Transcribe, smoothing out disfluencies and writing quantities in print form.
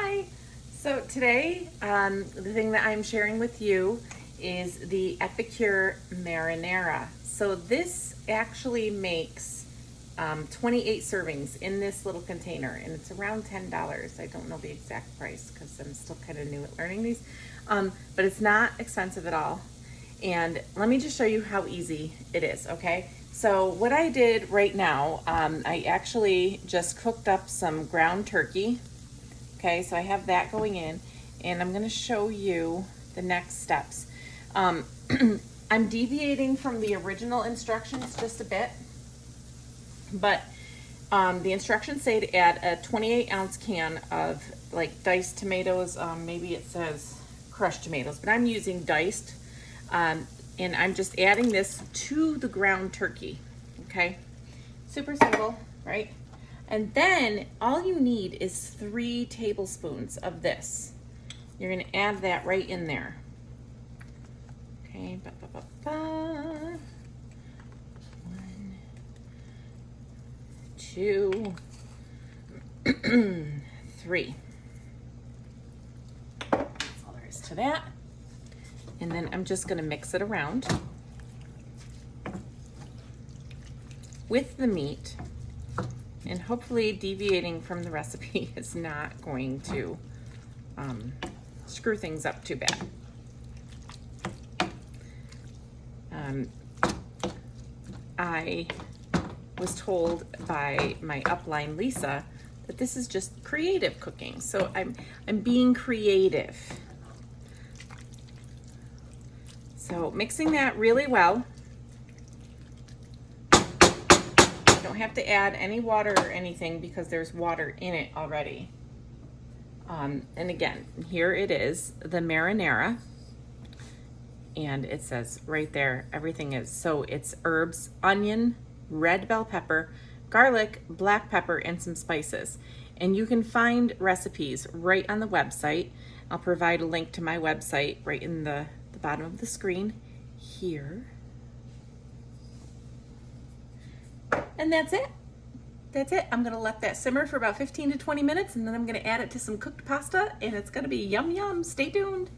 Hi. So today, the thing that I'm sharing with you is the Epicure Marinara. So this actually makes 28 servings in this little container, and it's around $10. I don't know the exact price because I'm still kind of new at learning these, but it's not expensive at all. And let me just show you how easy it is, okay? So what I did right now, I actually just cooked up some ground turkey. Okay, so I have that going in, and I'm gonna show you the next steps. I'm deviating from the original instructions just a bit, but the instructions say to add a 28-ounce can of like diced tomatoes. Maybe it says crushed tomatoes, but I'm using diced, and I'm just adding this to the ground turkey, okay? Super simple, right? And then all you need is 3 tablespoons of this. You're gonna add that right in there. Okay, 1, 2, 3. That's all there is to that. And then I'm just gonna mix it around with the meat. And hopefully deviating from the recipe is not going to screw things up too bad. I was told by my upline Lisa that this is just creative cooking, so I'm being creative. So mixing that really well. Don't have to add any water or anything because there's water in it already. And again, here it is, the marinara, and it says right there, everything is, so it's herbs, onion, red bell pepper, garlic, black pepper, and some spices. And you can find recipes right on the website. I'll provide a link to my website right in the bottom of the screen here. And that's it. That's it. I'm gonna let that simmer for about 15 to 20 minutes, and then I'm gonna add it to some cooked pasta, and it's gonna be yum yum. Stay tuned.